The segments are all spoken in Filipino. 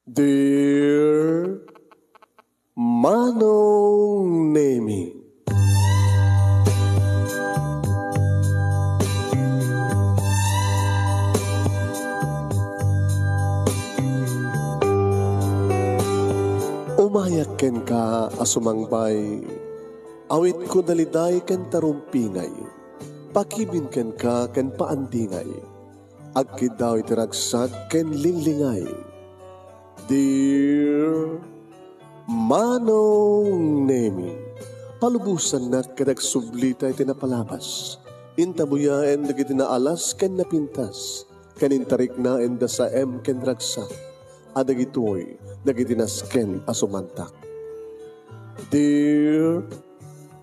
Dear Manong Nemi, umayak ken ka asumangbay, awit ko daliday ken tarumpingay, pakibin ken ka ken paandingay, agkid daw itiragsak ken linglingay. Dear Manong Nemi, palubusan na kadag sublita iti napalabas. Intabuyaen dagiti naalas ken napintas, kanintarik na enda sa ken ragsak, adagitoy dagiti nasken asumantak. Dear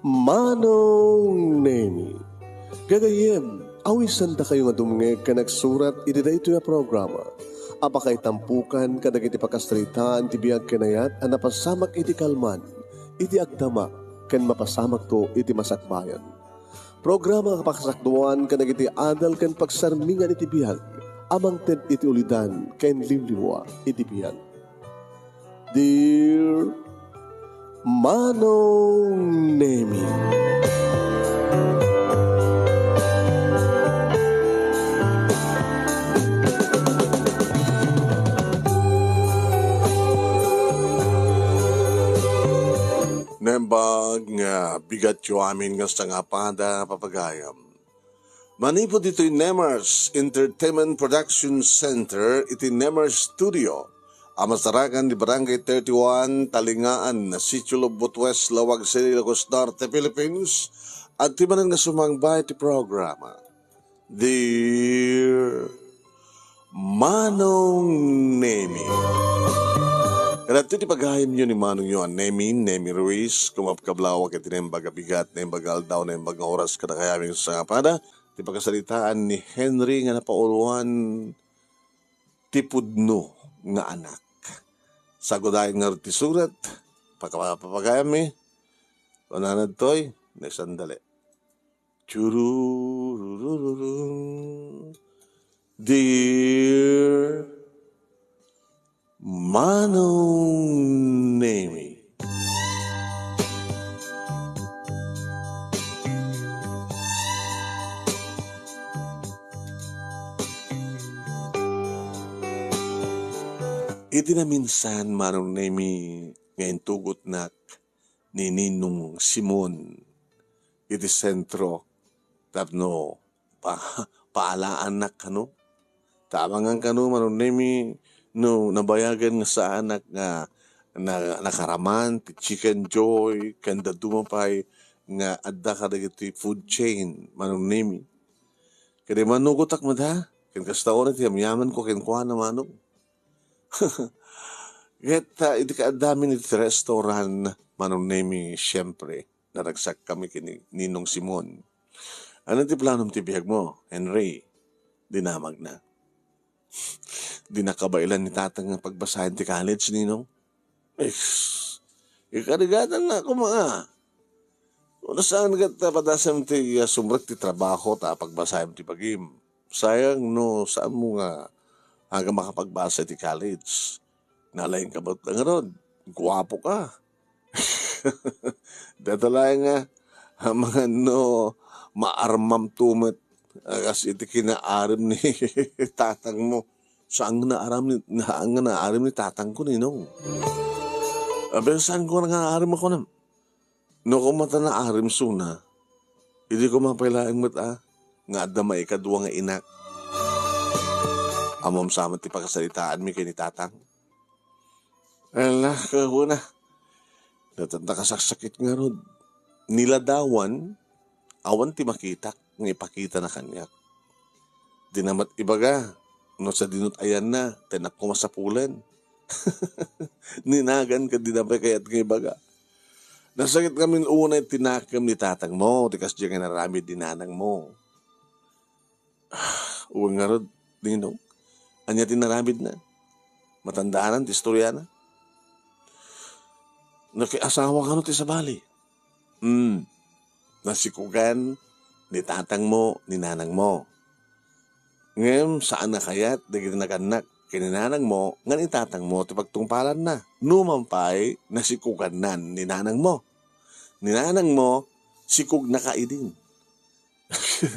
Manong Nemi, gagayem, awisan da kayo nga dumngeg ka nagsurat iti dayto nga programa. Apakay tampukan kadagiti pakasritaan ti biag kenayat a napasamak iti kalman, iti agdama ken mapasamak to iti masakbayan. Programa kapakasakduan kadagiti adal ken pagsarmingan iti biag, amang ted iti ulidan ken limliwa iti biag. Dear Manong Nemi, nembag nga bigat yo amin nga sa nga pada papagayam. Manipod ito'y Nemars Entertainment Production Center, iti Nemars Studio. Amasarakan di Barangay 31, Talingaan, Sitio Lobot West, Lawag City, Lagos Norte, Philippines. At timanan nga sumangbay iti programa. Dear Manong Nemi, Rato ti paghahim nyo ni Manong nyo ang Nemi Ruiz, kumapkablawag at tinembaga bigat, nembaga aldaw, nembaga oras kada kayaming sa pada. Ti pagkasalitaan ni Henry nga napauluan ti pudno nga anak. Sagodayin nga ti surat, pagkapagayami, kunanad to'y, nagsandali. Churururururung. Dear Manong Nemi, iti na minsan Manong Nemi ngayon tugot nak ni Ninong Simon iti sentro tapno paalaan nak kano tamangan kano Manong Nemi no nabayagan nga sa anak nga nakaraman ti Chicken Joy kanda dumapay nga adda ka dagiti food chain Manong Nemi kaya manugotak mo da ken kasta oras ti yaman ko ken kuha na manong Geta iti kaadamin iti restaurant Manong Nemi siyempre naragsak kami kini Ninong Simon. Ano ti planom ti bihag mo Henry? Dinamag na. Di nakabailan ni tatang nga pagbasahin ti college, Ninong. Ikarigatan na ako mga. Kung saan ka padasam ti sumrek ti trabaho ta pagbasahin ti pagim. Sayang no, saan mo nga hanggang makapagbasa ti college. Nalayin ka ba't lang ron? Guwapo ka. Datalay nga, mga no, maarmam tumat. Kasi iti kinaarim ni tatang mo. Saan nga naarim ni tatang ko, Ninong? Abe, saan ko naarim ako nam? No, kung mata naarim suna, hindi ko mapailaing mata nga adama ikadwa nga inak. Amom sama ti pagkasalitaan mi kay ni tatang. Ala, kahuna. Natanda kasaksakit nga ron. Niladawan, awan ti makita, nga ipakita na kanyak. Dinamat ibaga, no sa dinut ayan na, tenak ko masapulan. Ninagan ka dinapay kayat nga ibaga. Nasakit kami unay tinakam ni tatang mo, tikas diya nga narami dinanang mo. Uwang nga ron, Ninong, anya tinaramid na. Matandaanan, ti istorya na. Nakiasawa ka no ti sa bali. Nasikugan ni tatang mo, ni nanang mo. Ngayon, saan na kaya't, dagiti naganak, kininanang mo, nga itatang mo, ti pagtungpalan na. Numampay, nasikugan nan, ninanang mo. Ninanang mo, sikug na kaidin.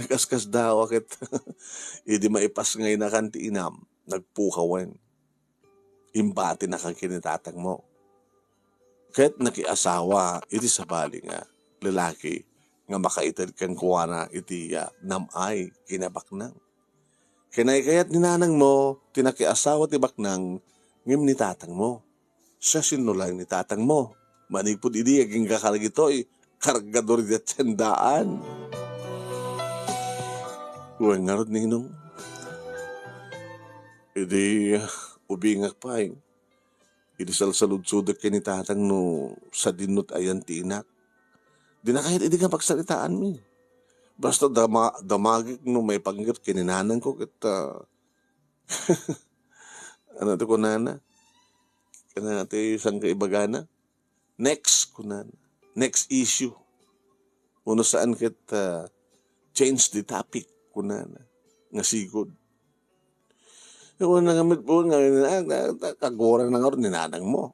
Kaskas daw, akit, idi maipas ngay na kanti inam, nagpukawan. Imbati na kang kinitatang mo. Kahit nakiasawa, iti sabali nga, lalaki, nga makaitad kang kuwana, iti namay, kinabaknang. Kayat ninanang mo, tinakiasawa ti baknang, ngim ni tatang mo. Siya sinulang ni tatang mo. Manigpod idi, aging kakalagitoy, kargador di at sandaan. Uwang nga rin ninong. Idi, ubingak pa eh. Idi salsalud-sudak ka ni tatang no, sa dinot ayan ti inak. Di na kahit idi nga pagsalitaan mi. Basta damagik no may panggap kininanang ko kita ano to ko nana kana ti isang kaibagana next kunana next issue uno saan kita change the topic kunana nga sigod yung nangamit po nga kagorang na nga rin ninanang mo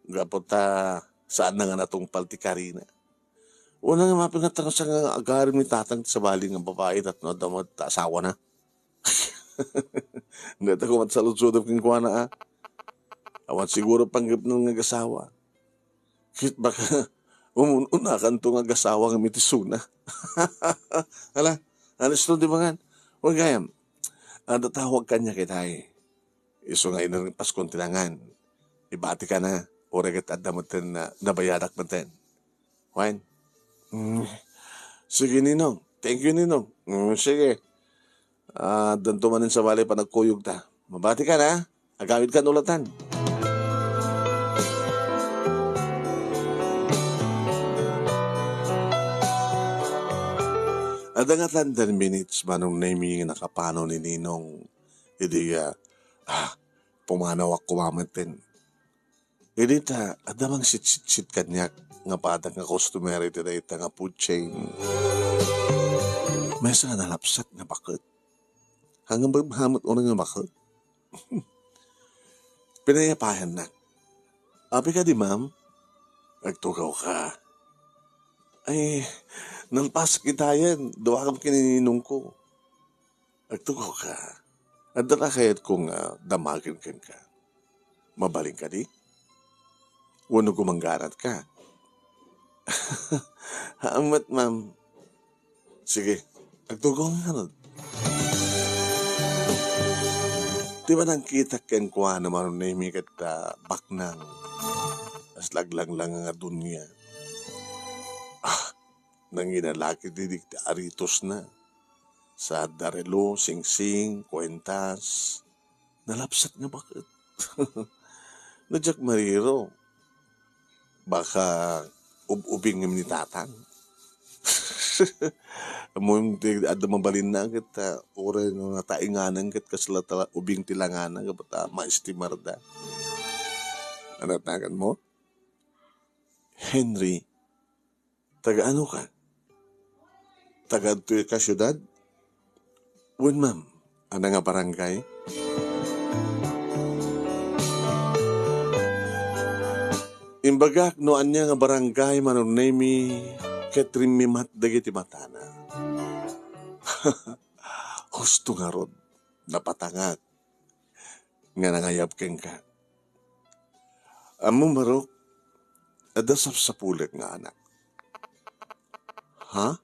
gapot saan na nga natong paltikarina. Una nga mapingatang sa nga agarim ni tatang sa bali ng babae at no, damot asawa na. Hindi ko matsalud-sudap kong kuha na Awat siguro panggap ng nag-asawa. Kit baka umunakan to nag-asawa ng mitisuna. Hala, alas no di ba nga? Huwag gayam. Datawag kanya kitay. Iso nga inang paskong tinangan. Ibati ka na. Oregat at damutin na nabayadak natin. Wine? Sige ninong. Thank you ninong. Sige. Danto manin sa bali pa nagkuyog ta. Mabati ka na. Agamit ka nulatan. At nga 10 minutes manong naming nakapano ni ninong. Hindi pumanaw ako mamatin. Hindi adamang sit-sit kanyak nga padak nga customary today nga food chain. May sa nalapsat nga bakit. Hanggang magmahamot o nga bakit. Pinayapahan na. Abi ka di ma'am? Nagtugaw ka. Ay, nalpas kita yan. Duwa kang kinininong ko. Nagtugaw ka. At nakayat kong damagin ka. Mabaling ka di? Wano gumanggarat ka. Haamat, ma'am. Sige, nagtugaw nga nun. Di ba nang kita ken kwa naman na imikat baknang as laglang lang nga dunya. Nang inalaki didik aritos na sa darelo, singsing, kwentas. Nalapsat nga bakit? Nadyak mariro. Baka ubing ni tatang. Among ada mabalin na kita ore no natainganan ket kasla ubing tilanganan kapata maestimar da. Anatagan mo? Henry, taga ano ka? Taga tuyo ka syudad? Wen ma'am, ana nga barangay? Imbagak no anya nga barangay manon nemi ketrim mimat dagiti matana. Husto nga rod, napatangag, nga nangayab keng ka. Amo marok, adasap sa pulit nga anak. Ha?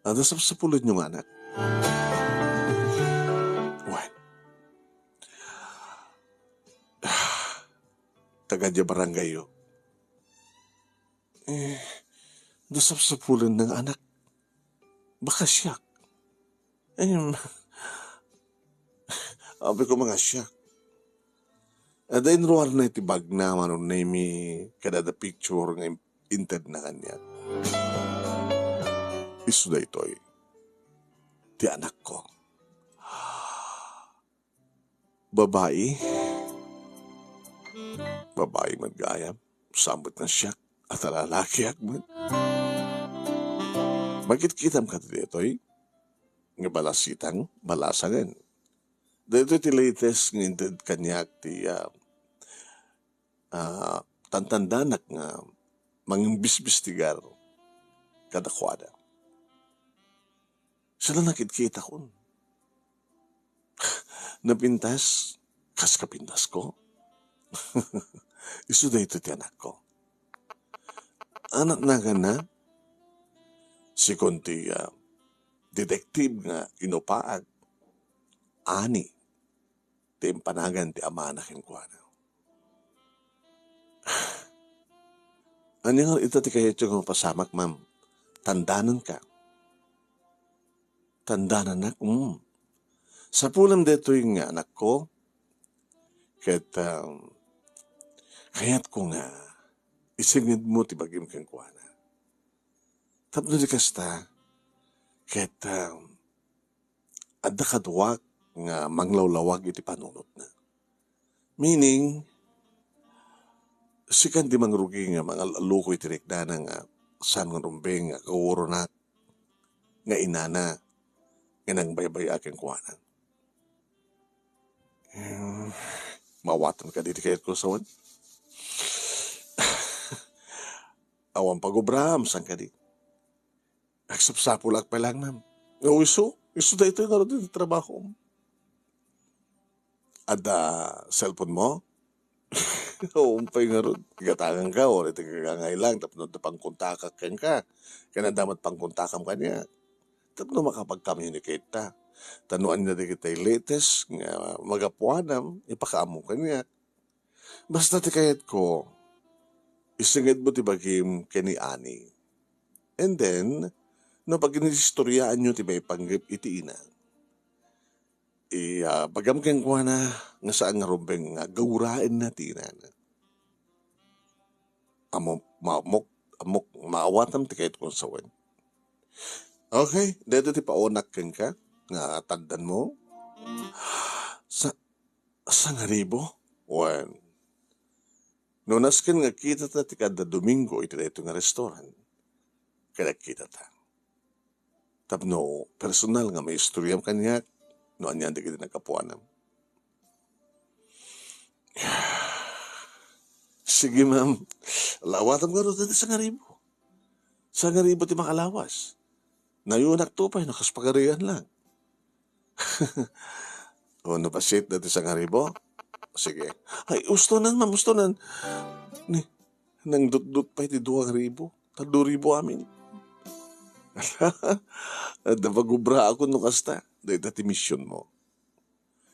Adasap sa pulit nyo nga anak? Well, taga-dya barangay yo. Dasap sa pulit ng anak. Baka siyak. Abi ko mga siyak. Adain ruwar na itibag na manon na imi kadada picture ng inted na kanya. Isu da ito'y ti anak ko. Babae. Babae magayam. Sambot na siyak. At lalaki akman. Magkit-kitam ka dito'y nga balasitang balasangan. Dito ti latest ng inted kanyak ti tantandanak nga mangimbisbistigar kadakwada. Sila nakikita ko. Napintas, kas kapintas ko. Isu da ito ti anak ko. Anak na na, si konti detective nga inupaag, ani, ti impanagan ti ama na kinkwana. Ano nga ito ti kayo nga pasamak, ma'am? Tandanan ka. Tandanan na, Sa pulam dito yung anak ko, kaya't ko nga, isingid mo ti bagim kinkwana. Tapno di kasta, adda kadwak nga manglawlawag iti panunot na. Meaning, sikan di mangrugi nga mga luko iti rikdana nga saan nga rumbeng nga kawuro na nga inana nga nang baybay aking kuwanan. Mawatan ka dito kayo ko sawan. Awan pag-Abraham, saan ka di? Agsapsapulak pa lang, ma'am. Iso da ito yung naroon dito trabaho. Ada cellphone mo? Umpay nga ron. Igatangan ka, o ito kagangay lang, tapno na pangkontakak ka. Kaya damat pangkontakam ka niya. Tapno makapag-communicate ta. Tanuan na kita yung latest, nga magapuanam, ipakaamo ka niya. Basta ti kayat ko, isingid mo ti bagim kani ani. And then, no pag inistoryaan nyo ti may panggip iti ina, bagam kang kuha na nga saan nga rumbeng nga gawrain na tinan. Amok, maawatam ti kahit kung sawan. Okay, dito ti paonak kang ka, nga tandan mo. Sa nga ribo? When, nunas kan nga kita ta ti kada Domingo iti dito nga restaurant, kaya kita ta. Tapno, personal nga may istoryam kanya, no anyan di kita nagkapuanam. Sige, ma'am. Lawatan ko rin sa ngaribo. Sa ngaribo ti makalawas. Nayunak to pa, nakaspagarihan lang. O, napasit dati sa ngaribo? Sige. Ay, ustonan, ma'am, ustonan. Nang dut-dut pa iti 2,000. 2,000 amin. At napagubra ako nung kasta. Dahil dati mission mo.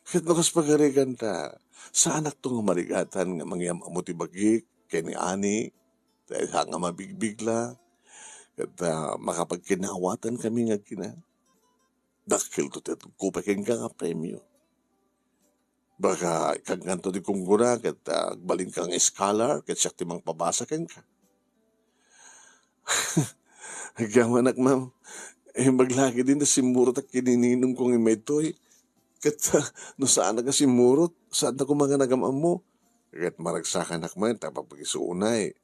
Kahit nakaspagarihan ta, sa anak tong marigatan nga mangyam amutibagik, kay ni Ani, dahil nga mabigbigla, at makapagkinawatan kami nga dakil to tet kupaking ka nga premyo. Baka kaganto di kong guna, kat balin kang scholar, kat siya timang pabasa kang ka. Hagyaman anak, ma'am, maglagi din na simurot at kinininong kong imetoy. Kat no saan na ka simurot, saan na mga nagamam mo? Kat maragsakan anak man, tapapagisuunay.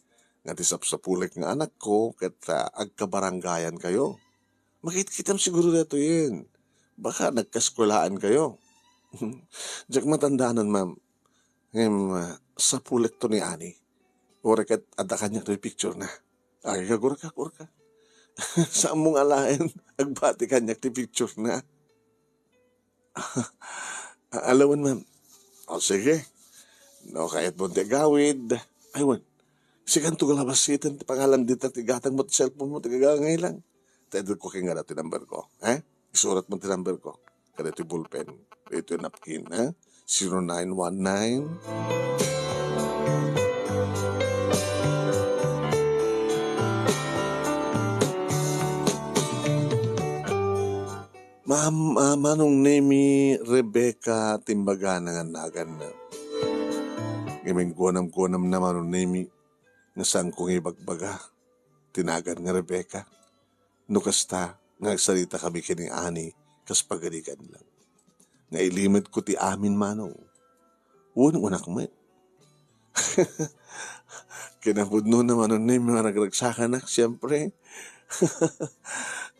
Nga tisap-sapulik nga anak ko, kat agkabaranggayan kayo. Makit-kitam siguro dito yun. Baka nagkaskwalaan kayo. Diyak matandaanan, ma'am. Sa pulik to ni Ani. Ora kat ada kanya to picture na. Ay, kagura ka. Saan mong alain, agbati kanya ti picture na. Alawan, ma'am. O sige. No, kahit mo ti gawid. Aywan. Sigan to galabasitan ti pangalan dito ti gatang mo ti cellphone mo ti gagangay lang. Tedol ko kaya nga ti number ko. Isurat mo ti number ko. Kada ti bullpen. Ito yung napkin. 0919 Manong nemi Rebecca Timbaga nga nagan na. Gaming guanam na manong nemi nga saan kong ibagbaga. Tinagan nga Rebecca. Nukasta nga salita kami kining Ani kas pagalikan lang. Nga ilimit ko ti amin manong. Unak mo. Kinapudno na manong nemi nga nagragsakan na siyempre.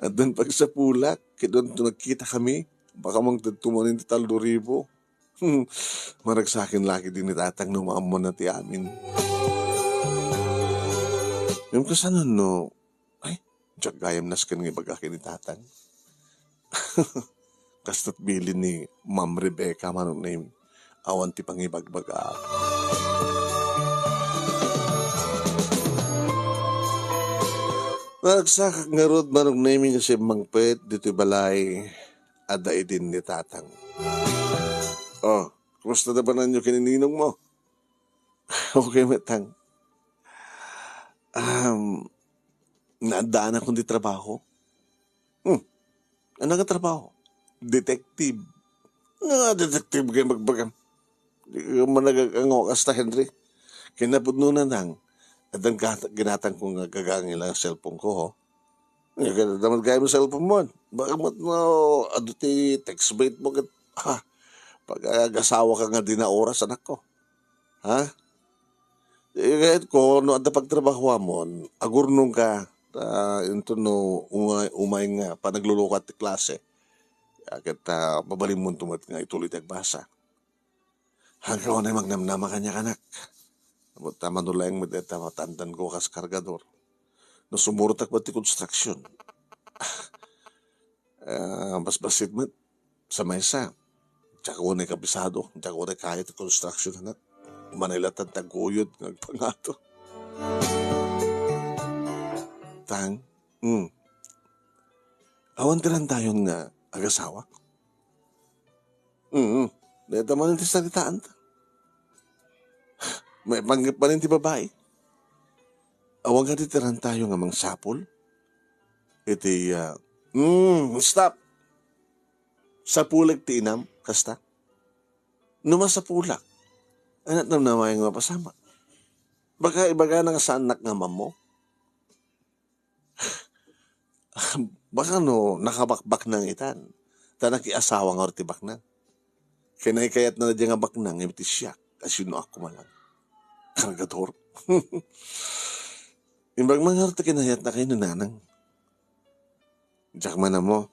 At doon pag sa pulak, doon nagkita kami, baka mang tumunin ti 2,000. Marag sa akin lagi din ni tatang no maamon na ti amin. Yung kasanon no, ay, diyak gayam nas kan nga baga ni tatang. Kastat bilin ni Ma'am Rebecca manong name. Awan ti pangibagbaga. Nagsakak nga rod manong name kasi mangpet dito balay ada idin ni tatang. Oh, kumusta na ba nanyo kinininong mo? Okay, metang. Naandaan akong di trabaho. Ano nga trabaho? Detective. Nga detective kayo magbagam. Di ka man nagagango kasta, Henry. Kinapudno na nang. At ang ginatang kong gagangin lang ang cellphone ko, ho. Nga damat gaya mo cellphone mo. Baka mat mo, aduti text bait mo. Pag-agasawa ka nga din na oras, anak ko. Ha? Kahit ko, no, ada pagtrabaho mo, agurnong ka, ito no, umay nga, pa naglulukat ti klase. Agad babaling mo tumat nga ituloy tagbasa. Hanggang ko na magnamnama kanya kanak. Tama no lang medeta matandan ko kas kargador. No sumurtak ba ti construction. Basbasit mo sa mesa. Tsaka ko na kabisado. Tsaka ko na kaya ti construction anak. Manila taguyod ngagpangato. Tang, awan tiran tayon nga agasawa. Dito man ti salitaan ta. May panggap pa rin ti babae. Awan ka titiran tayo nga mang sapol. Iti, stop. Sapulak ti inam, kasta. Numasapulak. Anak nam namay nga pasama. Baka ibaga nga sa anak nga mo. Baka no, nakabakbak ng itan. Tanaki asawa nga ortibak na. Kinaykayat na nga bak nang imiti siya. Kasi no ako malang. Kargador. Imbag mga orta kinayat na kayo nanang. Diyak man na mo.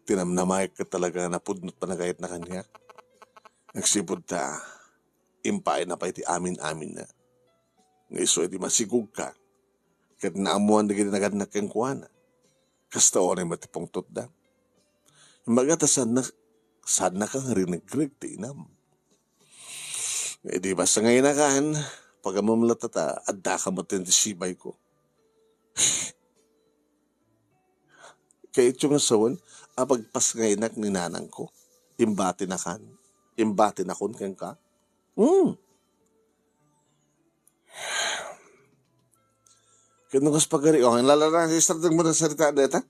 Tinamnamay ka talaga napudnot pa nagayat na kanya. Nagsipod ta. Impay na pa iti amin-amin na. Nga iso iti masigug ka. Kat naamuan na ginaganak kang kuwana. Kasta o na matipong tutda. Imbaga ta saan na kang rinag-greg ti inam. Di ba sa ngayon na kan, pag amamlatata, adda ka mo sibay ko. Kaya ito nga sawan, apagpas ngayon ni nanang ko, imbati na kan, imbati na kun kang ka. Kaya nung kaspagari, ang lalala sa istratag mo ng salita deta,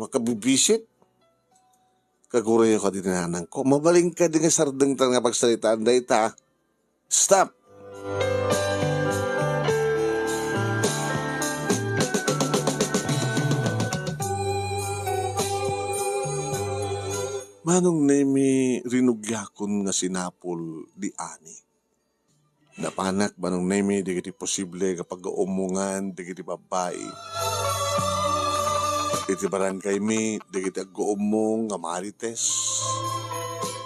makabibisit. Kaguray ako din nanang ko, mabaling ka din nga sardang nga pagsalitaan deta. Stop! Manong nemi rinugyakon nga sinapol di ani. Napanak manong nemi di kiti posible kapag umungan di kiti babae. Iti barangay mi di kiti agumong nga marites.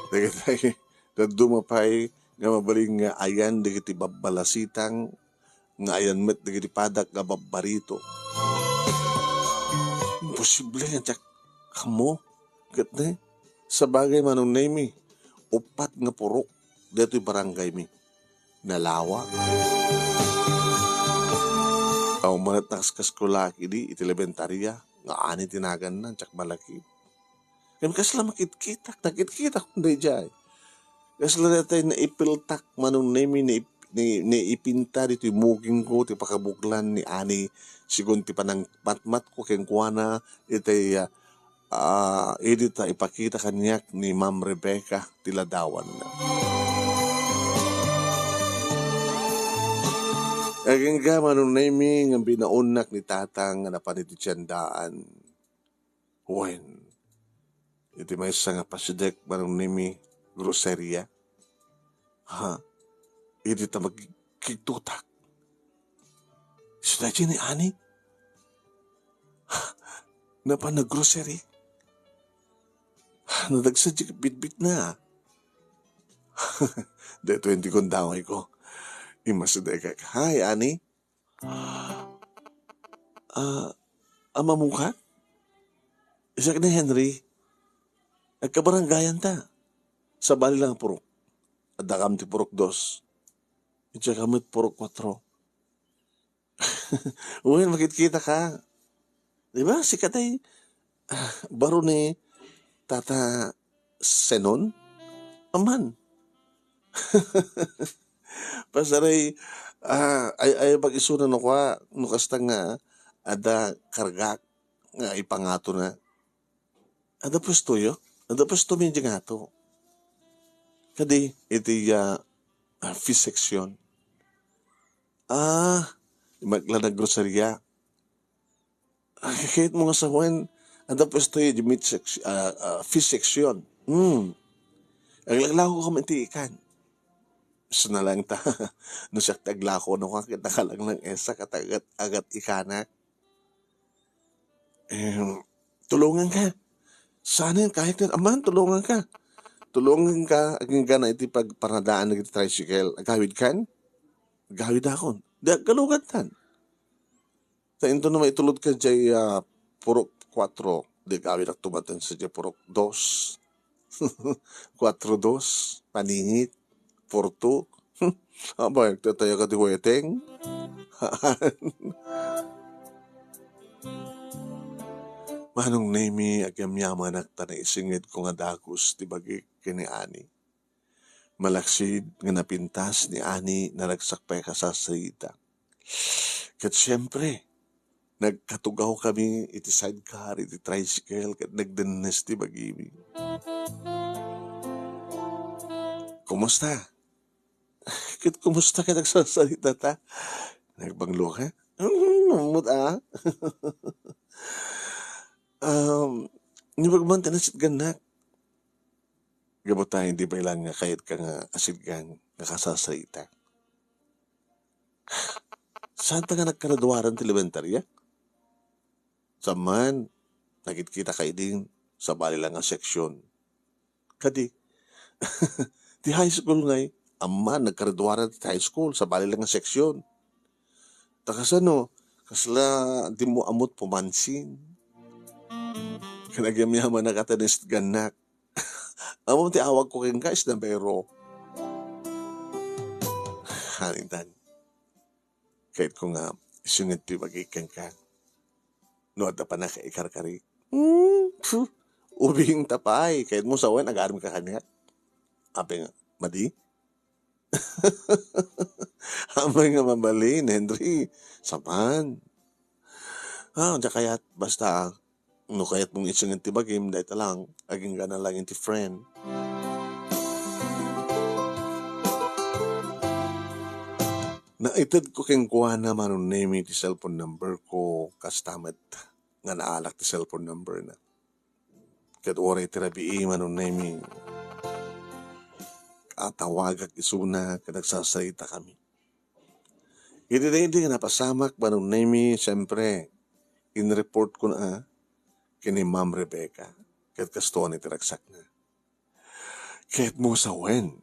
Di kiti dadumapay nga mabaling nga ayan di kiti babalasitang nga ayan met di kiti padak nga babarito. Imposible nga tsak kamo. Kat na sa bagay manong nemi upat nga purok dito barangay mi. Nalawa. Aw manat nakaskas ko laki di iti elementarya nga ani tinagan na tsak malaki. Kaya kasla makit-kitak kundi jay. Kasla natay na ipiltak manong nemi ni ipinta dito yung muging ko ti pakabuklan ni ani sigun ti panang matmat ko keng kuana iti edita ipakita kanyak ni Ma'am Rebecca tiladawan na. Aging ka manong nemi nga binaunak ni tatang nga napaniti tiyandaan. When iti may isa nga pasidek manong nemi groceria. Iti ta magkitutak. Sinaji ni ani? Napanag grocery. Nadagsadya bitbit na. De 20 kong daway ko. Imasada ka. Hi, Ani. Ama mo ka? Isa ni Henry. Nagkabaranggayan ta. Sa bali lang purok. Ada kam ti purok 2. Itsa kamit purok 4. Uy, makikita ka. Diba? Si Katay, baro ni Tata Senon? Aman. Pasaray, ay pag-isuna no kwa, nukasta nga, ada kargak, nga ipangato na. Ada pwesto yo? Ada pwesto medyo nga to. Kadi, iti fish section. Maglanag groceria. Kahit mga sawan, ada pwesto yung fish section. Ang laglako ka mantiikan. So na lang ta, no siya taglako, no kakita ka lang ng esa, katagat-agat ikanak. Tulungan ka. Sana kahit na, aman, tulungan ka. Tulungan ka, aging ka na iti pagparadaan ng tricycle. Agawid kan? Agawid akon. Di, galugan tan. Sa ito na maitulod ka dyan, purok 4. Di, gawid ak tumatan sa dyan, purok 2. 4-2. Paningit. 4-2. Abay, tataya ka di weteng. Manong nemi agamyaman at isingid ko nga dagos ti bagi kini Ani. Malaksid nga napintas ni Ani na nagsakpay ka sa salita. Kat siyempre, nagkatugaw kami iti sidecar, iti tricycle, kat nagdanas ti bagimi. Kumusta? Kat kumusta ka nagsasalita ta? Nagbanglo ka? Mamut Nibagman tanasit ganak. Gabot tayo, hindi ba ilang nga kahit ka nga asidgan nakasasarita. Saan ta nga nagkaraduaran ti elementarya? Saman, nakikita kayo din sa bali lang nga seksyon. Kadi, ti high school ngay, ama nagkaraduaran ti high school sa bali lang nga seksyon. Takasano, kasla di mo amot pumansin. Kanagyamyaman na katanis ganak. Amo ti awag ko kin guys na pero hanintan. Kahit ko nga isungit ti magikan ka. No at pa na kaikarkari. Ubing tapay. Kahit mo sawan agarim ka kanya. Ape nga, madi? Amay nga mabalin, Henry. Saman. Kaya basta no kayat mong isungit ti bagim, dahil talang, aging gana lang ti friend. Naitid ko keng kuha naman ang name ti cellphone number ko, kastamat nga naalak ti cellphone number na. Kat oray ti rabii man ang name, atawagak isuna, kanagsasarita kami. Hindi nga napasamak man ang name, siyempre, in-report ko na, kini Ma'am Rebecca, kat kasto ni tiragsak na. Kahit mo sa wen,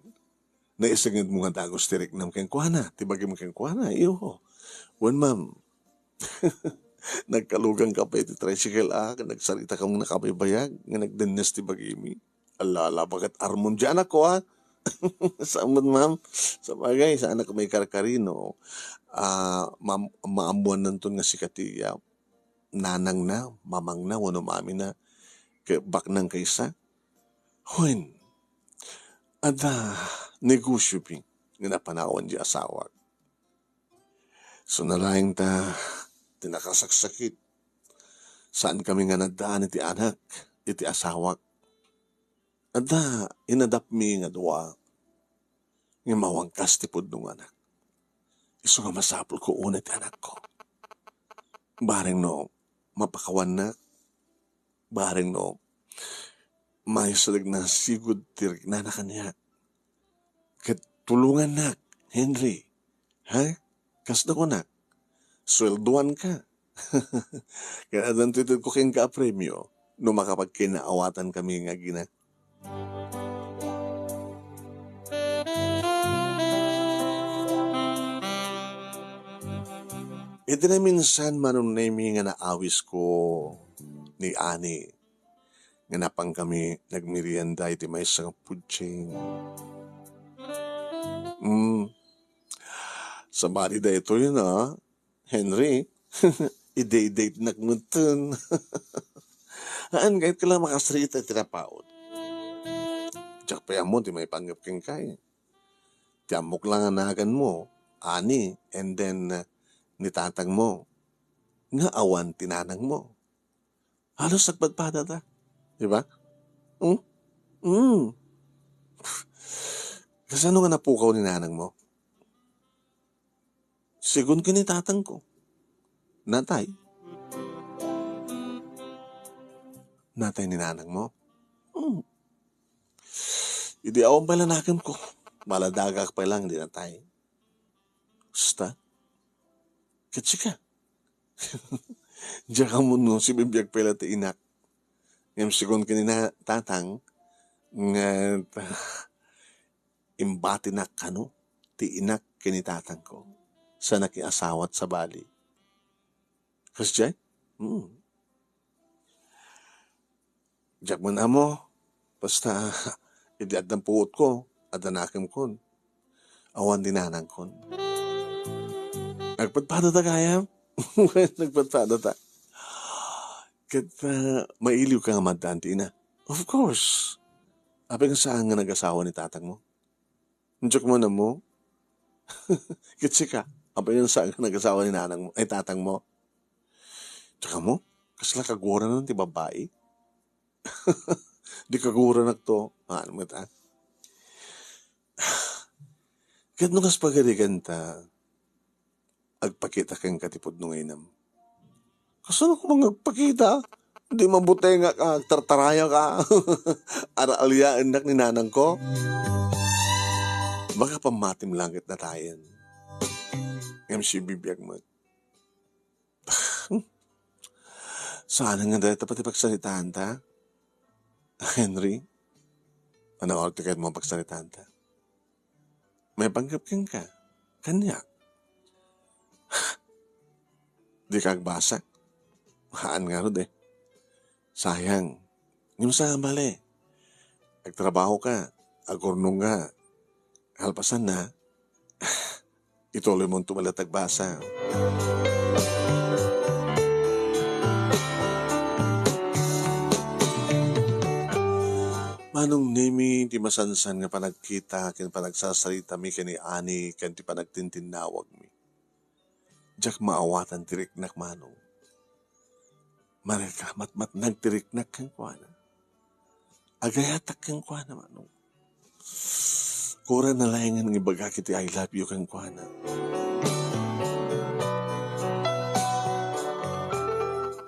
naisagid mo nga dagos tirik nam keng kuana, tibagi mo keng kuana, iyo. Wen ma'am, nagkalugang ka pa iti tricycle nagsarita ka mong nakabaybayag, nga nagdanas tibagi mi. Alala, bagat armon dyan ako Saan ma'am? Sa bagay, sa anak may karkarino, maamuan nantun nga si Katiya, nanang na, mamang na, wano mami na, bak nang kaysa. Huwin, ada negosyo ping, nga napanawan di asawa. So nalaing ta, tinakasaksakit, saan kami nga nadaan iti anak, iti asawa. Ada, inadap mi nga dua, nga mawangkas ti pudnong anak. Iso nga masapol ko una iti anak ko. Baring no, mapakawan na, baring no, maysalag na sigud tirik na kanya. Kat tulungan na, Henry, ha? Kasda ko na, swelduan ka. Kaya adan tutod ko keng ka-premyo, no makapagkinaawatan kami nga gina. Iti na minsan manunemi nga naawis ko ni Ani. Nga napang kami nagmerienda iti may isang pudsing. Sa bali da ito yun Henry. I-date nagmuntun. Haan kahit ka lang makasrita tinapaot. Tsak pa mo di may panggap kang kaya. Tiamok lang anagan mo, Ani, and then nitatang mo. Nga awan tinanang mo. Halos nagpadpada ta. Diba? Kasi ano nga napukaw ni nanang mo? Sigun ka ni tatang ko. Natay. Natay ni nanang mo? Hindi ako palanakam ko. Maladagak pa lang, di natay. Basta. Katsi ka. Diyan ka mo no, si bibiyag pala ti inak. Ngayon sigun ka ni tatang, nga imbati na kano, ti inak kinitatang ko, sa nakiasawat sa bali. Kasi dyan, Diyak mo na mo, basta, idiad ng puot ko, at anakim ko, awan dinanang ko. Nagpadpada ta kaya? Nagpadpada ta. Kaya mailiw ka nga madanti na. Of course. Apeng saan nga nag-asawa ni tatang mo? Diyak mo na mo? Kitsi ka. Apeng saan nga nag-asawa ni nanang mo? Ay tatang mo? Tsaka mo? Kasla kagura na ti babae? Di kagura na to. Ano mo ta? Kahit nung kas pagaligan ta, agpakita kang katipod nung inam. Kasano ko mga agpakita? Hindi mabuti nga tartaraya ka. Araalyaan nak ni nanang ko. Baka pamatim langit na tayan. MC bibiyag mo. Sana nga dahil pati pagsalitaan ta? Henry? Ano orte kahit mo pagsalitaan ta? May panggap kang ka. Kanya. Di ka agbasa. Haan nga ro de. Sayang. Yung sa mali. Agtrabaho ka. Agurnong ka. Halpasan na. Ituloy mong tumalatag basa. Manong nemi di masansan nga panagkita ken panagsasalita mi kani Ani ken ti panagtintinawag mi. Diyak maawatan tiriknak manong. Marika matmat nagtiriknak kang kuana. Agayatak kang kuana manong. Kura na layangan ng ibaga kiti I love you kang kuana.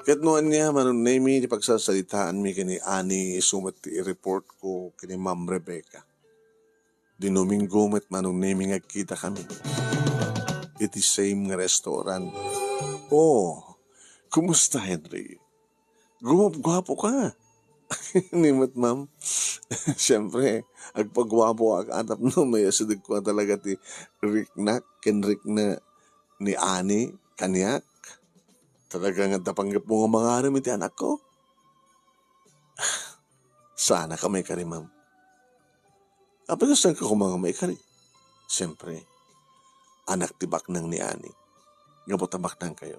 Ket noon niya manong nemi di pagsasalitaan mi kani Ani sumat ti report ko kani Ma'am Rebecca. Di Domingo met manong nemi ngagkita kami. Iti same nga restaurant. Oh, kumusta Henry? Gwapo ka. Nimot ma'am. Siyempre, agpagwapo ang atap no, may asidig ko talaga ti riknak, kenrik na ni Ani, kanyak. Talaga nga napanggap mo nga mga aram iti anak ko. Sana ka may kari, ma'am. Apagasan ka kung mga may kari. Siyempre, anak tibak nang ni Ani. Gabotabak nang kayo.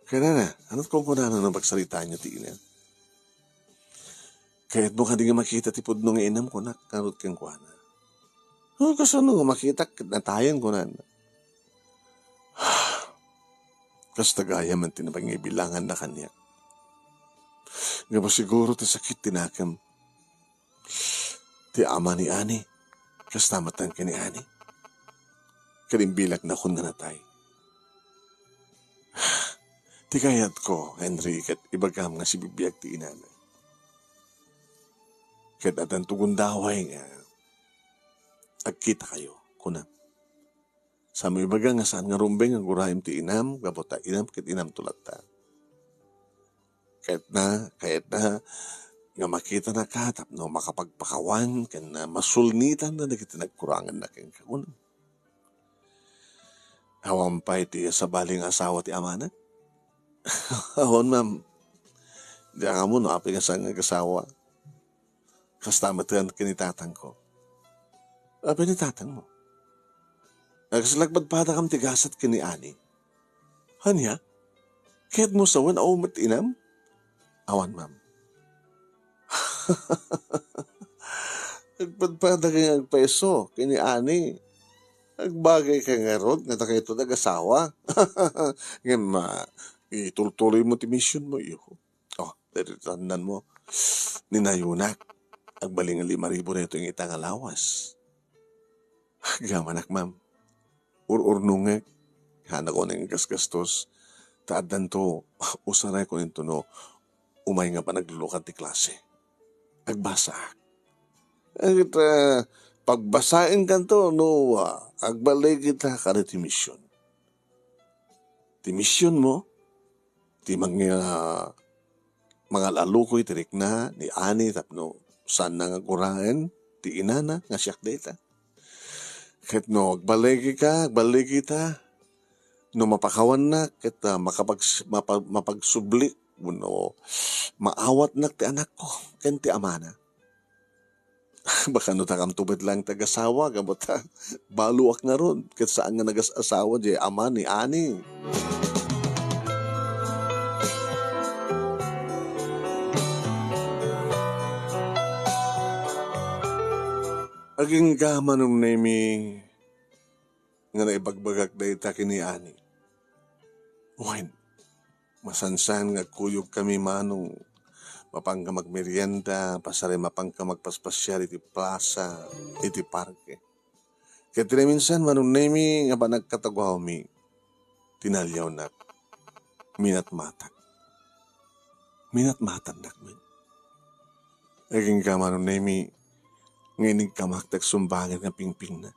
Kaya na, ano't kung kunanan ng pagsalita niyo ti ina? Kaya't mo ka di nga makita ti pudno nga inam ko na, karot kang kuana. Kasano nga makita, natayan ko na. Kas tagaya man tinapangibilangan na kanya. Nga ba siguro ti sakit tinakam. Ti ama ni Ani. Kas namatan ka ni Ani. Kalimbilak na kun na natay. Ti kayat ko, Henry, kat ibagam nga si bibiyag ti inana. Kat atan tugundaway nga. Agkita kayo, kunam. Sa may baga nga saan nga rumbeng ang gurahim ti inam, gabota inam, kit inam tulata. Kahit na, nga makita na katap, no, makapagpakawan, kan na masulnitan na nagkurangan na kang kaunam. Hawampay ti sa baling asawa ti amana. Ahon ma'am, di nga mo no, api nga sa nga asawa. Kastamatan kinitatang ko. Api ni tatang mo. Nagsalagpad pa kam tigasat kini ani. Hanya, kahit mo sawan o matinam? Awan ma'am. Nagpadpada ka nga peso kini ani. Nagbagay ka nga rod, nga takay ito nag-asawa. Nga itultuloy mo ti mission mo, iyo. Oh, dahil tandan mo, ninayunak. Agbaling ang 5,000 na ito yung itang alawas. Gamanak, ma'am. Ur-urnungek. Hana ko ng gasgastos. Taadan to, usaray ko nito no, umay nga pa naglulukan ti klase. Agbasa. Agit, pagbasain ka to, no, agbalay kita ka ti mission. Ti mission mo, ti mga lalukoy tirik na, ni ani, tapno, saan na nga kurain, ti inana, nga siyak data. Kahit no, agbalay kita, no mapakawan na, kahit mapagsubli, no, maawat na ti anak ko, ken ti amana. Baka no takam tubad lang tagasawa, gamot ha, baluak na ron, kahit saan nga nag-asawa, di ama ni ani. Aging gaman nung nemi nga naibagbagak dahi taki ni ani. Uwain, masansan nga kuyog kami manong mapangka magmerienda, pasare mapangka magpaspasyal iti plaza, iti parke. Kaya tinaminsan manong nemi nga ba nagkatagwaw mi, tinalyaw na, minatmatag. Minatmatag na kami. Aging gaman nung nemi, ngayon kamaktak sumbangan nga pingping na.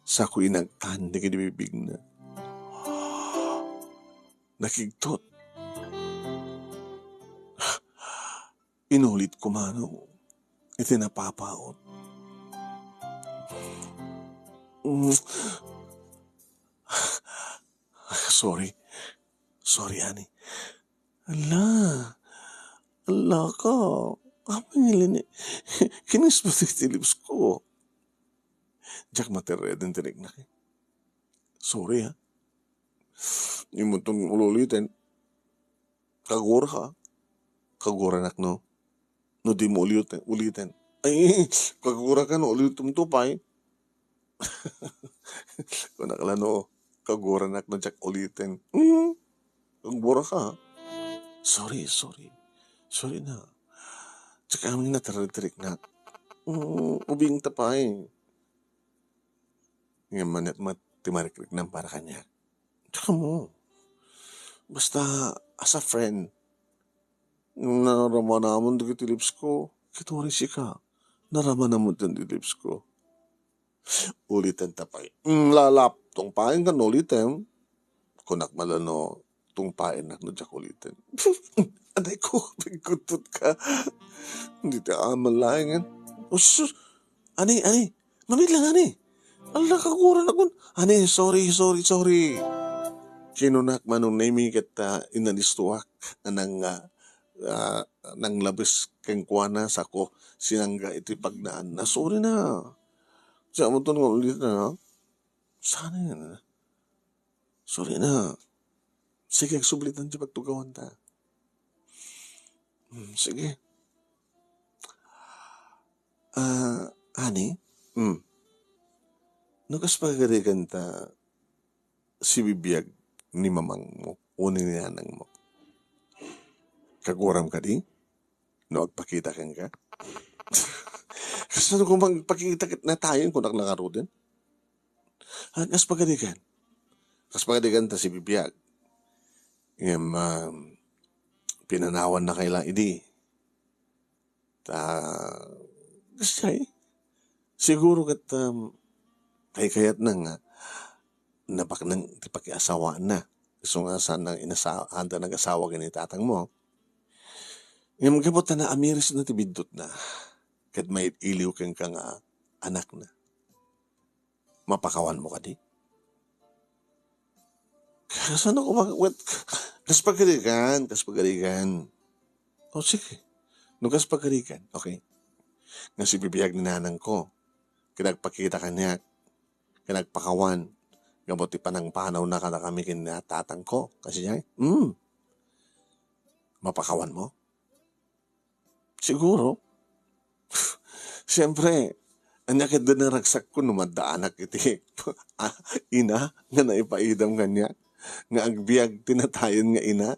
Sa ko inagtan, di kinibibig na. Nakigtot. Inulit ko manong, itinapapaot. Sorry, ani. Ala ka. Kapangilin eh. Kinis mo ti lips ko. Jack matered ang tinig na kayo. Sorry ha. Yung mo itong ulitin. Kagura ka. Kagura nak no. No di mo ulitin. Ay, kagura ka no. Ulitin mo to pa eh. Kung nakala no. Kagura nak no Jack ulitin. Kagura ka ha. Sorry na. Tsaka kami natarik na. Ubing tapay. Ngayon manat timarik-rik na para kanya. Tsaka mo. Basta as a friend. Narama naman do kiti lips ko. Kitwari si ka. Narama naman din di lips ko. Ulitan tapay. Lalap. Tong pain ka no ulitin. Kunak malano. Tong pain na no Jack ulitin. Anay ko, nagkutot ka. Hindi ta amalayan. Oh, sus. Ani. Mamit lang, ani. Ala, kagura na kun. Ani, sorry. Kinunak manong nami kita inalistuak nang labis keng kuana sa ko sinangga iti pagnaan na. Sorry na. Siya mo ito nga ulit na. Sana yan. Sorry na. Sige, sublitan siya pagtugawan ta. Sige. Ani? Nakas pagkarigan ta si bibiyag ni mamang mo o ni nanang mo. Kaguram ka di? No, agpakita kang ka? Kasi kung magpakita na tayo kung naklangaro din. Nakas pagkarigan. Nakas pagkarigan ta si bibiyag. Pinanawan na kailang idi. Kasi siguro kat kayat na nga napak nang tipakiasawaan na. Gusto nga sana handa nag-asawa ganit tatang mo. Ngayon magkabot na amiris na tibidot na. Kat may iliw kang nga anak na. Mapakawan mo ka di. Saan ako kaspagalikan. O sige, no kaspagalikan, okay. Nga si bibiyag ni nanang ko, kinagpakita kanya, kinagpakawan, gabuti pa ng panaw na kada kami kinatatang ko. Kasi niya, mapakawan mo? Siguro. Siyempre, anya ka doon na ragsak ko numadaanak iti ina nga naipaidam kanya nga agbiag tinatayon nga ina.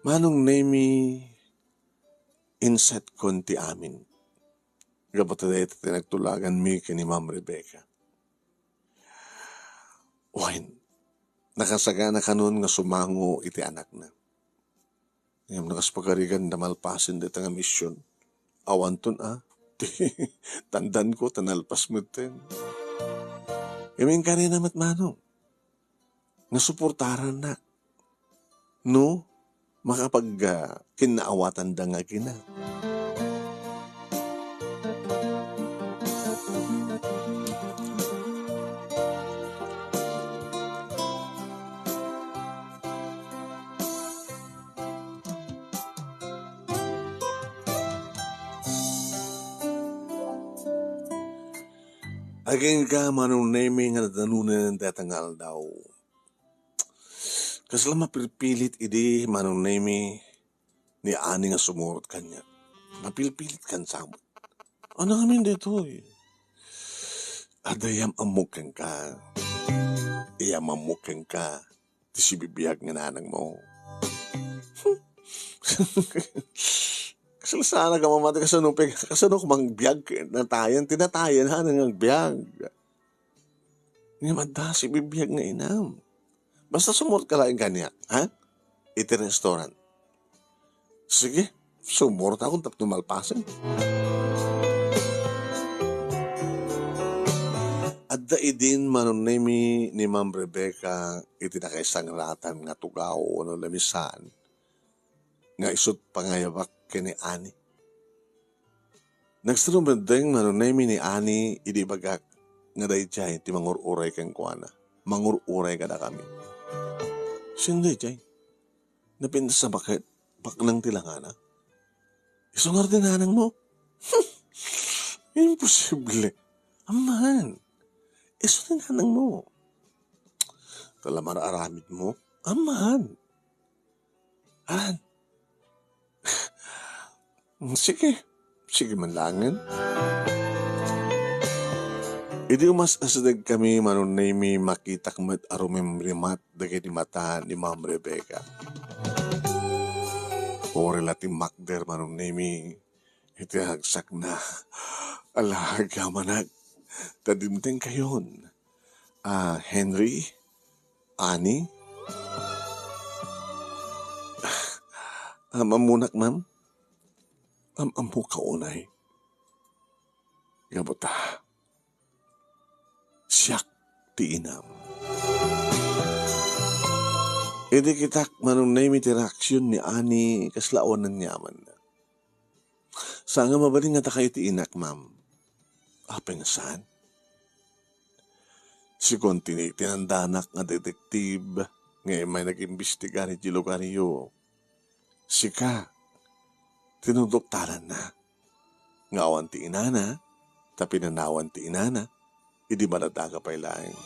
Manong nemi inset konti amin. Gabuti na ito tinagtulagan mi ni Ma'am Rebecca. Wine, nakasagana ka nun nga sumango iti anak na. Ngayon nakaspagarigan damalpasin dito nga misyon. Awan ton Tandan ko, tanalpas mo ten. Kaming ka rin namat manong. Nasuportaran na. No, makapag kinaawatan da nga kina. Aging ka manong naming nga nadanunan ng datangal daw. Kasala mapilpilit idi manong nami ni ani nga sumurot kanya. Mapilpilit kan sabot. Ano kami dito eh? Adayam amukan ka. Iyam amukan ka. Di si bibiyag nga nanang mo. Kasala sana ka mamati kasano kumang biyag na tayan. Tinatayan ha nang biyag. Nga mada si bibiyag nga inam. Basta sumurot ka lang kanya. Ha? Iti restaurant. Sige, sumurot akong tapos malpasan. At daidin manunemi ni Ma'am Rebecca iti nakaisang ratan nga tugaw o lamisan nga isut pangayabak kini Ani. Nagstrumendeng manunemi ni Ani idi bagak nga dayjay ti mangururay kang kuana. Mangururay kada kami. Sindi jay. Napintas sa baklang tilangana. Isungar din nanang mo. Imposible. Aman. Iso din nanang mo. Kalamar aramid mo. Aman. Sige. Sige man langin. Idi umas asadag kami manunay makitak met arumim rimat dagay di mata ni Ma'am Rebecca. O relati makder manunay iti hagsak na alaga manag tadimteng kayon. Henry, Ani, mamunak ma'am, amu kaunay. Gabuta. Siyak ti inam. Idi kitak manunay ti reaksyon ni Ani kaslaon ng yaman na. Saan nga mabaling nga takay ti inak, ma'am? Apeng saan? Si Contini tinandanak nga detektiv ngayon may nag-imbestiga ni Gilogario. Sika, tinudoktaran na. Nga awan ti inana, tapi nanawan ti inana, hindi maladaga pa'y laing.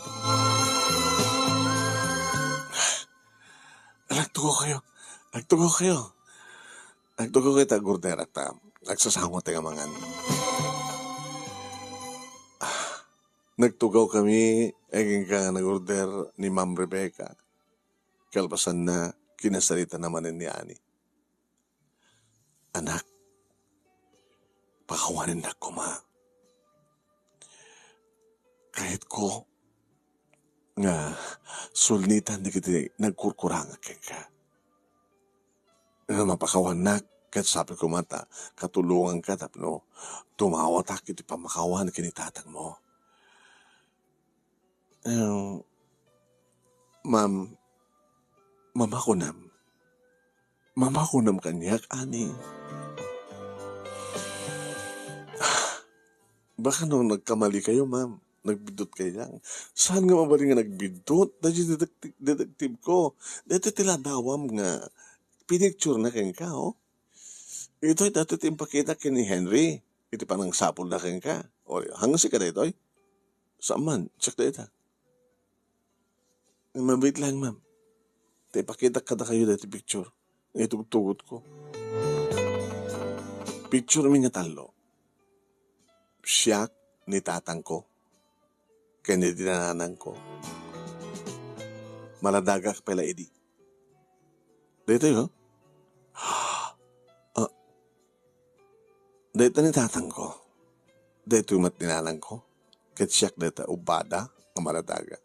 Nagtugo kayo. Nagtugo kayo ta gurder at nagsasangot nga mangan. Nagtugaw kami, egin ka nag-order ni Ma'am Rebecca. Kalpasan na kinasalita naman ni Ani. Anak, pakawanin na ko ma. Kahit ko nga sulnitan di kita nagkurkurang ka. Mapakawan na kahit sabi ko mata katulungan ka tapno tumawa ta kiti pamakawan kinitatang mo. Mama ko nam kanyak, Ani. Baka nung nagkamali kayo, ma'am. Nagbidot kayo lang. Saan nga mabaling nga nagbidot? Dahil detective ko. Dito tiladawam nga. Pinicture na kayo ka, oh. Ito'y dati timpakita kay ni Henry. Ito pa nang sapol na kayo ka. O, hanggang si ka dito, eh. Saan man? Check dito. Mabait lang, ma'am. Tipakita ka na kayo dito picture. Ito tugot ko. Picture mi nga talo. Siya ni tatang ko. Kaya dinananan ko. Maladagak pala edi. Dito yun. Dito ni tatang ko. Dito yung matinanan ko. Kaya siya dito ubada ang maladaga.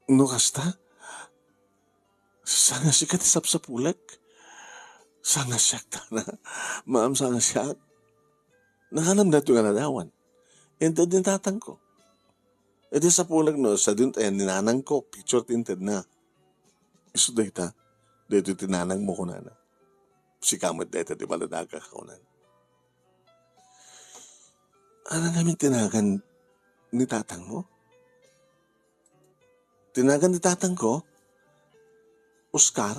No kasta? Sana siya katisap sa pulag. Sana siya na. Maam sana siya. Nakanam na ito nga nadawan. Ito din tatang ko. Ito sa pulag no, sa din tayo ninanang ko, picture tinted na. Iso data, dito tinanang mo ko na. Si kamot data, di maladaga ka unan. Ano namin tinagan ni tatang mo? Tinagan ni tatang ko? Oscar?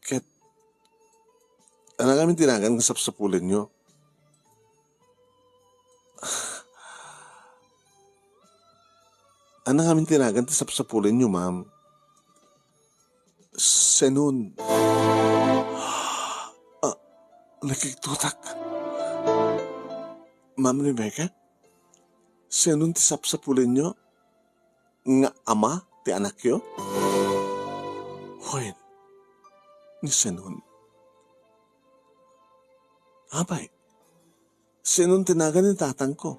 Ket, ano namin tinagan ng sapsapulan nyo? Ano namin tinagan ng sapsapulan nyo, ma'am? Senun. Nakiktutak. Ma'am Rebecca? Senun ti sapsapulan nyo? Nga ama ti anak yo? Hoy, ni Senun. Abay, Senun tinagan ni tatang ko.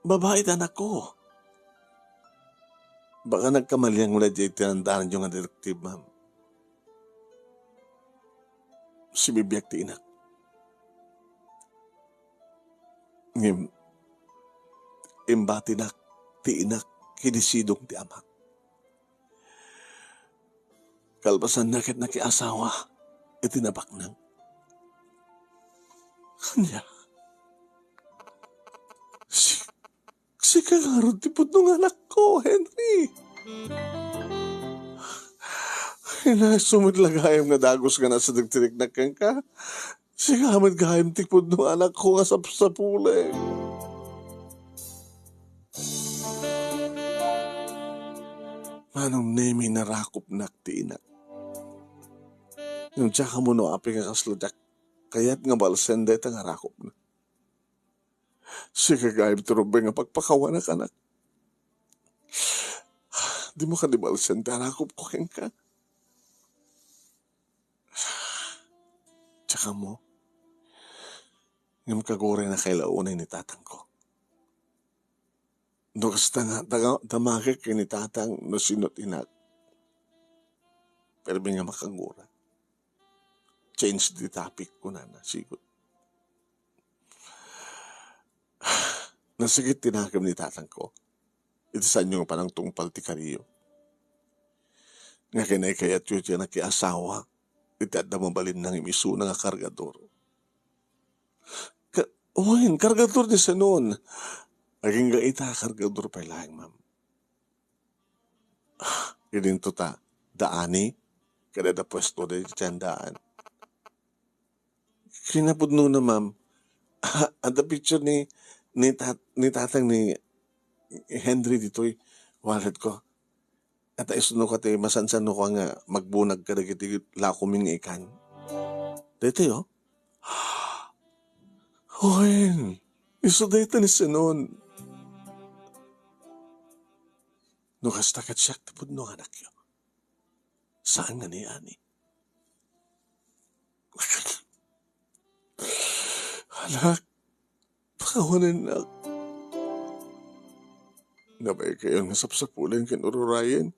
Babae anak ko. Baka nagkamaliang mula dyan tinandaan yung detective, ma'am. Si Bibiyak ti inak. Imbati na ti inak kinisidong ti amak. Kalpasan na ket nakiasawa itinabak nang. Kanya. Si kagarod ti putnong anak ko, Henry. Sumit lagayam nga dagos nga nasa dagtirik na kang ka. Si kamad gayam ti putnong anak ko nga sa pulay. Manong nemi narakop na ti inak. Yung tsaka mo no api nga kasladak. Kaya't nga balsen deta nga rakop na. Si kagayam turubay nga pagpakawanak anak. Di mo ka di balsen tarakop ko keng ka. Tsaka mo, yung kagore na kailaunay ni tatang ko. No kasta nga, damagay kay ni tatang no sinot inak. Pero nga makangura. Change the topic ko na sigot. Nasagit tinakam ni tatang ko. Ito sa inyo parang tungpal ti kariyo. Nga kinay kayat yun siya nakiasawa. Ito at mabalin ng imiso ng kargador. Kargador di sa noon. Aging gaita kargador pa lang, ma'am. Idinto ta, daani, kada da pwesto da tiyandaan. Kinapudno na, ma'am. At the picture ni tatang ni Henry dito'y wallet ko. At isuno ka tayo, masansano ko nga magbunag ka na kiti lakuming ikan. Dito yo. Hoy, iso dito ni Sinon. No kastakat siya tapod no anak yo. Saan nga ni Ani? Anak, pakawanan na. Nabay kayo nga sapsapulan kinururayan.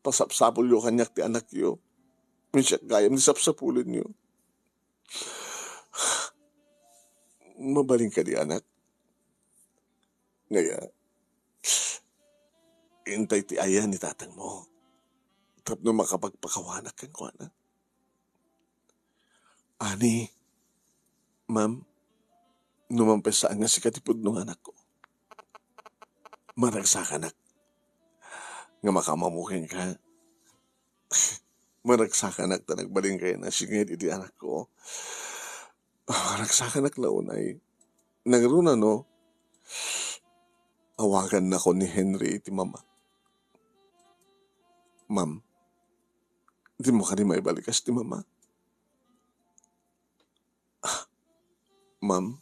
Pasapsapul yo kanyak ti anak yo. Siya kaya ni sapsapulin niyo. Mabaling ka di anak. Ngaya, intay ti ayan ni tatang mo. Tapno makapagpakawanak kang kuana. Ani, ma'am, numampesaan nga si katipod ng anak ko. Maragsakan nga makamamukin ka. Maragsakan ta nagbaling kayo na singit iti anak ko. Maragsakan launay. Nagruna no, awagan na ko ni Henry iti mama. Ma'am, di mo ka ni maibalikas ti mama. Ma'am,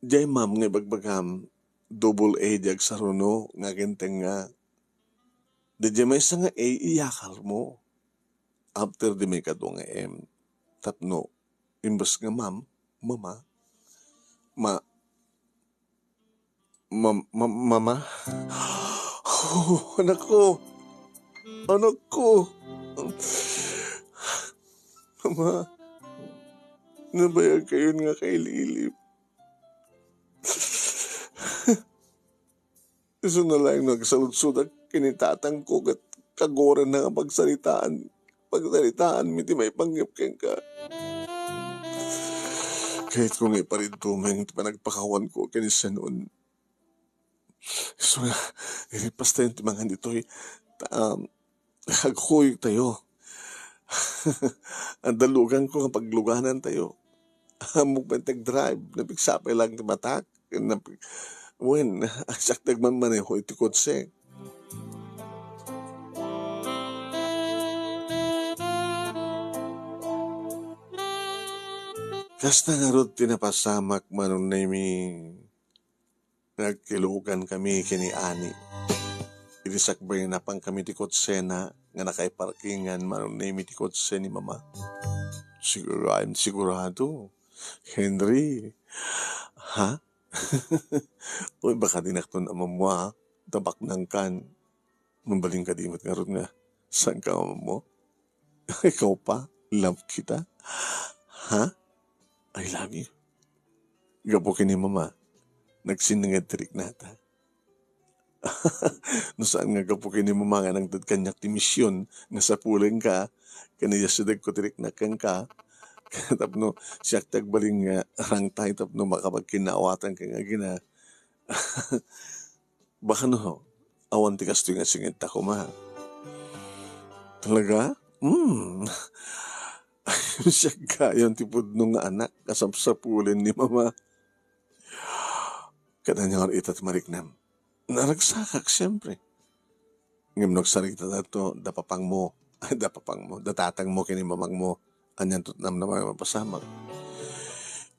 jay ma'am nga bagbagam double A diag saruno nga genteng nga. Di may isa nga A iyakal mo. After di may kadwa nga M. Tapno, imbas nga ma'am, mama, mama? Oh, anak ko. Anak ko. Mama, nabayag kayo nga kay Lilip. Iso na lang nagsalud-sudag kinitatang ko kat kagoran na nga pagsalitaan. Pagsalitaan, miti may pangyapkin ka. Kahit kung iparintumeng panagpakawan ko kinisa noon. So nga, ilipas tayo timangan dito'y haghoy tayo. Ang dalugan ko nga pagluganan tayo. Mugpentag drive, napigsapay lang ti matak. When, asak nagmamaneho iti kotse. Kasta nga rod tinapasamak manon na nagkilugan kami kini Ani. Inisakbay na pang kami ti kotse na nga nakaiparkingan manon na ti kotse ni mama. Sigurado. Henry. Ha? Uy, baka dinakton amam mo ha. Tabak ng kan. Mambaling ka dimot nga ron nga. Saan ka amam mo? Ikaw pa? Love kita? Ha? I love you. Gapukin ni mama. Nagsinangad-tirik nata. No saan nga gapukin ni mama nga nang dadkanyak ti misyon nga sa puling ka. Kaniya sidag ko tirik na kang ka. Tapno siyak tagbaling nga rangtay tapno makapagkinaawatan ka nga gina. Baka no, awan ti kasto nga singit ako ma. Talaga? Siya kayon ti pudno nga anak kasapsapulin ni mama. Kadanya nga itat mariknam. Naragsakak siyempre. Ngam nagsarita na to, dapapang mo, datatang mo kini mamang mo. Anyan tutnam na mga mapasamag.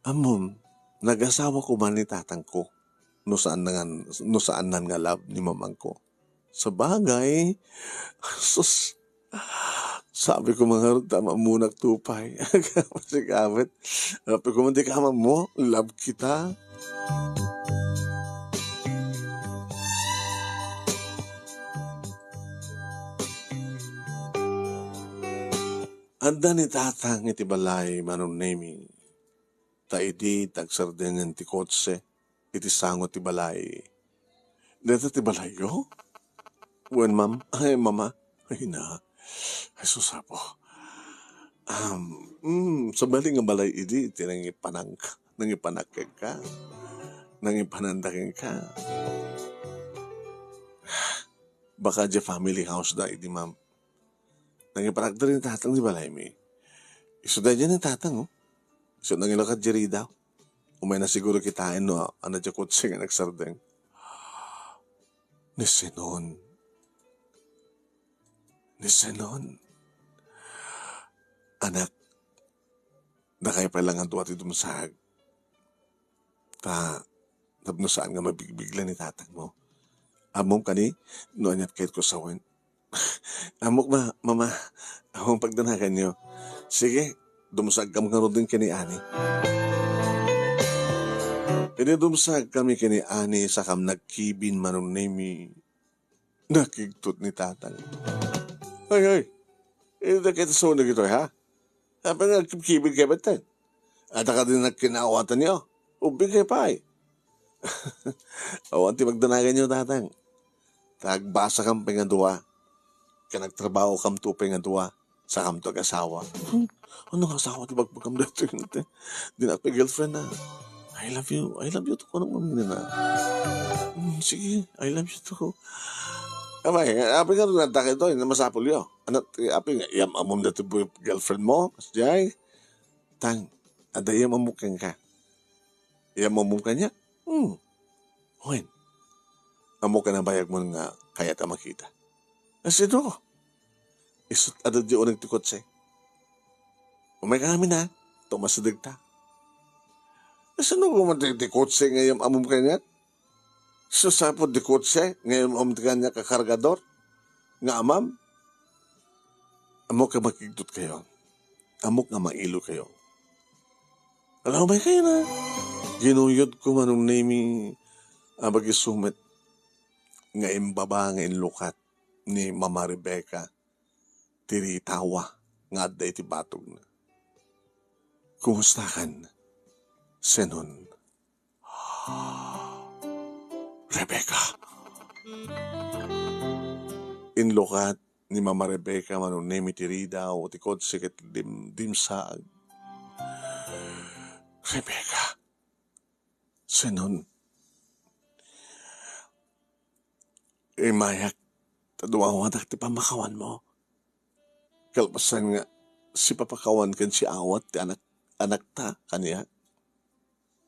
Amom, nag-asawa ko man ni tatang ko. No saan nan nga love ni mamang ko. Sa bagay, sus, sabi ko mga tama muna tupay. Masigawit. Sabi ko man di kama mo, love kita. Anda ni tatang iti balay manon nemi. Ta iti tagsardengan ti kotse. Iti sangot ti balay. Dito ti balay ko? Wen ma'am? Ay mama? Ay na. Ay susapo. Sa bali nga balay iti nangipanakeng ka. Nangipanandaking ka. Baka di family house da iti ma'am. Nangipanak da rin tatang di balay mi. Iso da dyan ang tatang, oh. Iso nangilakad diri daw. Umay na siguro kitain, no, ano dyan kutsi nga nagsardeng. Ni Sinon. Anak, nakay pa lang ang tuwa ti dumasag. Tapno saan nga mabigbigla ni tatang mo. Amom kani, no anyat kahit ko sawen. Amok ba, mama, akong pagdanakan nyo. Sige, dumusag ka mga rodin kini Ani. Kini dumusag kami kini Ani sa kam nagkibin manong nemi. Nakigtot ni tatang. Ay, Ito kita sa unang ito, ha? Sabi nga, kibig kayo ba't at ka din nagkinawatan niyo. Ubig kayo pa eh. Awan ti magdanagan niyo tatang. Tagbasa kang pingadua. Kanagtrabaho kam to pingadua. Sa kam to asawa. Ano asawa ti bagpagkam dito yun? Di na pa girlfriend na. I love you. I love you to. Anong mamina na? Sige, I love you to. Amay, api nga rin natak ito. Hindi masapol yun. Api nga, iyam amom na ito girlfriend mo. Kasjay. Tang, ada iyam amukang ka. Iyam amukang niya? Hoy, amo ka na bayag mo nga kaya ta makita. Kasi ito, isut ada di o nagtikot siya. Umay kami na, tumasadag ta. Kasi nung umatikot siya ngayon amom kanya, so sapod dikot siya, ngayon amom kanya kakargador, nga amam, amo ka makigdot kayo. Amo ka mailo kayo. Alam ba kayo na? Ginuyod ko manong naming bagisumit nga imbaba nga inlukat ni Mama Rebecca tiritawa nga adda iti batog na. Kumusta kan? Senon. Rebecca. Inlukat ni Mama Rebecca manong name tirida o tikod sikit dimsaag. Rebecca. Senon. Mayak, taduawan at ti pamakawan mo. Kalpasan nga, si papakawan kan si awat, ti anak ta, kaniya.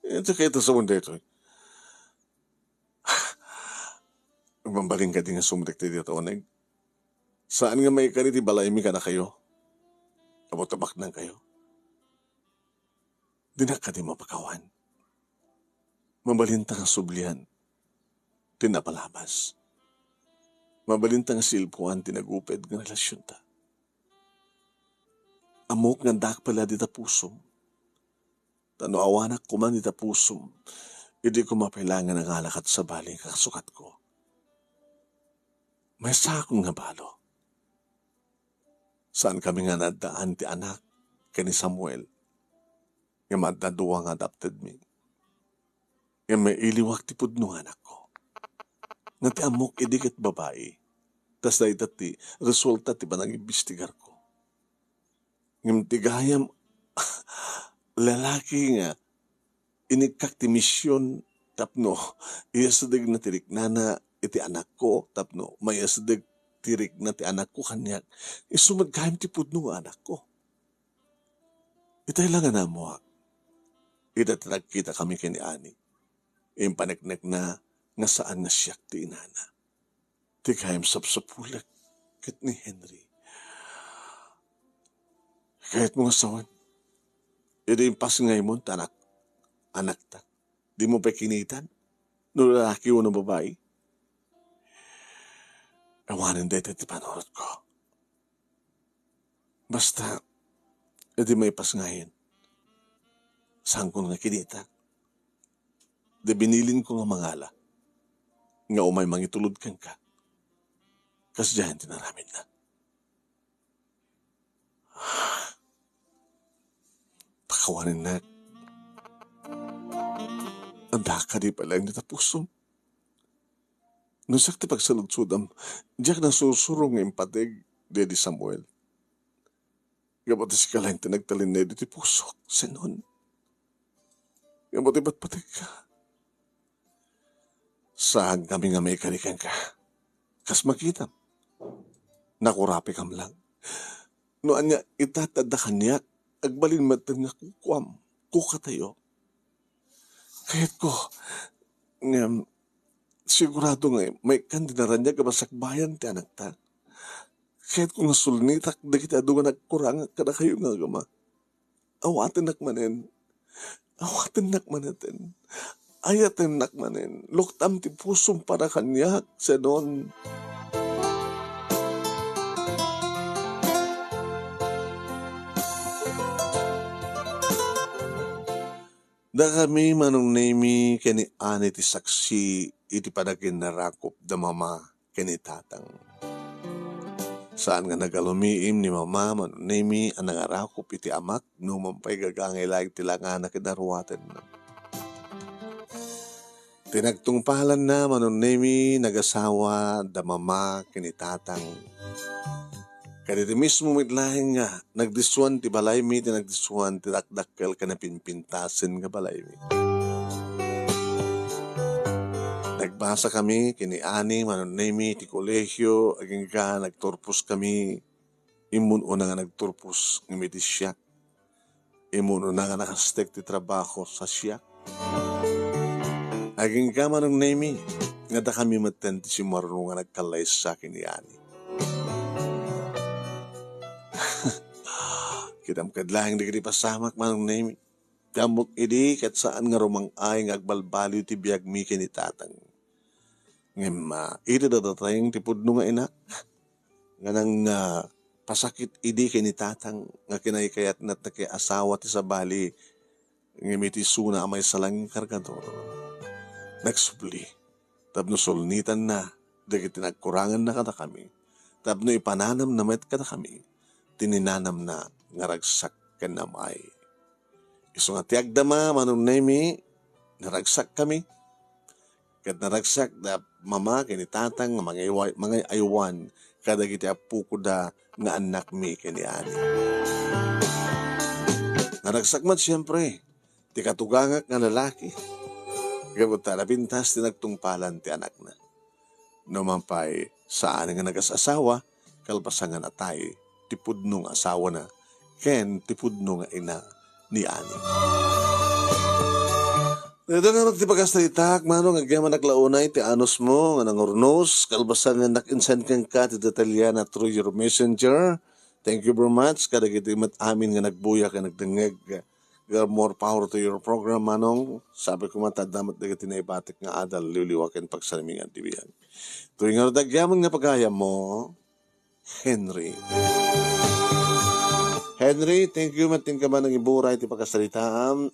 Ito kayo ito sa mundo ito. Mambaling ka din nga sumdik ti dito, oneg. Saan nga may kaniti balaymi ka na kayo? Kabotabak nang kayo. Dinak ka di mapakawan. Mabalintang sublihan. Tinapalabas. Mabalintang silpuan tinaguped ng relasyon ta. Amok nga dak pala di ta pusom. Tano awanak ko man di ta pusom. Hindi ko mapailangan ng alakat sa baling kakasukat ko. May sakong nga balo. Saan kami nga nadaan ti anak kani Samuel. Nga madnaduwa nga adopted me. Nga may iliwak ti pudno anak ko. Nga ti amok idikit babae. Tas dahi ti resulta ti ba nang ibistigar ko. Ngam ti gayam lalaki nga inikak ti misyon tapno iyasadig na tirik na iti anak ko tapno mayasadig tirik na ti anak ko kanyak isumad gayam ti pudno anak ko. Itay lang na mo itatrag kita kami kini ani. Impaneknek na nga saan na siyak ti inana. Ti kayam sapsapulag kat ni Henry. Kahit mga sawan, ito yung pas ngay mo, anak ta. Di mo pa kinitan, no lalaki o no babae. Awanin dito ti panorot ko. Basta, ito may pas ngayon. Saan ko nga kinita? Di binilin ko nga mangala. Nga umay mangitulod kang ka. Kasi dyan tinaramin na. Pakawanin na. Anda ka di pala yung natapusom. Nung sakti pagsaludsudam, diyak na susurong ng impatig, Daddy Samuel. Gabot si kalahin tinagtalin na di pusok, senon. Gabot ba't patig ka? Saan kami nga may kanikan ka? Kas makita. Nakurapi kam lang. Noan niya itatadakan niya, agbalin matang nga kukwam, kukatayo. Kahit ko, sigurado nga may kandinaran niya kabasakbayan ti anak ta. Kahit ko nga sulnitak, da kita doon nagkurang kada kayo nga gama. Awatin nakmanin. Awatin nakmanatin. Ayatin nakmanin. Luktam ti pusong para kanyak, senon. Da kami manong name kani ani ti saksi iti panagin narakop da mama kani tatang. Saan nga nagalumiim ni mama manunemi ang nangarakop iti amak no mampay gagangay layag tilangan na kidarwaten na. Tinagtungpalan na manunemi nagasawa da mama kinitatang. Kaditi mismo mitlahin nga nagdisuan ti balay mi tinagdisuan ti dakdakkel ka na pinpintasin nga balay mi. Nagbasa kami kini ani manunemi ti kolehyo aging ka nagturpos kami imun una nga nagturpos ng iti siyak. Imun una nga nakastek ti trabaho sa siyak. Aging ka manunemi nga da kami maten ti simarunong nga nagkalay sa kini ani. Kitam kadlahing di kiti pasamak manunemi. Damok idi kat saan nga rumang ay nga agbalbaliw ti biyag mi kinitatang. Ngem iti dadatayang ti pudno nga inak. Nga nang pasakit idi kinitatang nga kinaykayat na asawa ti sabali ngem iti suna amay salanging kargador. Nagsubli. Tapno solnitan na dagiti nagkurangan na kada kami. Tapno ipananam na met kada kami. Tininanam na nga ragsak ken namay. Isu nga tiagdama manunemi naragsak kami. Ket naragsak da mama kini tatang nga mga aywan kadagiti apu ko da nga anak mi kini ani. Naragsak man siyempre ti katugangak nga lalaki. Gabot pintas ti nagtungpalan ti anak na. Numampay saan nga nagasasawa kalpasan nga natay ti pudno nga asawa na ken ti pudno nga ina ni ani. Ito nga magtipagastalitak, mano nga gyaman naglaunay ti anos mo, nga nangurnos, kalbasan nga nakinsend kang ka ti Detaliana through your messenger. Thank you very much. Kadagiti mat amin nga nagbuya ka nagdengeg. More power to your program, manong. Sabi ko matadamat dagiti na ibatik nga adal, liwliwakin pagsalimingan tibiyan. Tuwing nga dagyaman nga pagaya mo, Henry. Henry, thank you mating ka ba ng iburay ti pagkasalitaan.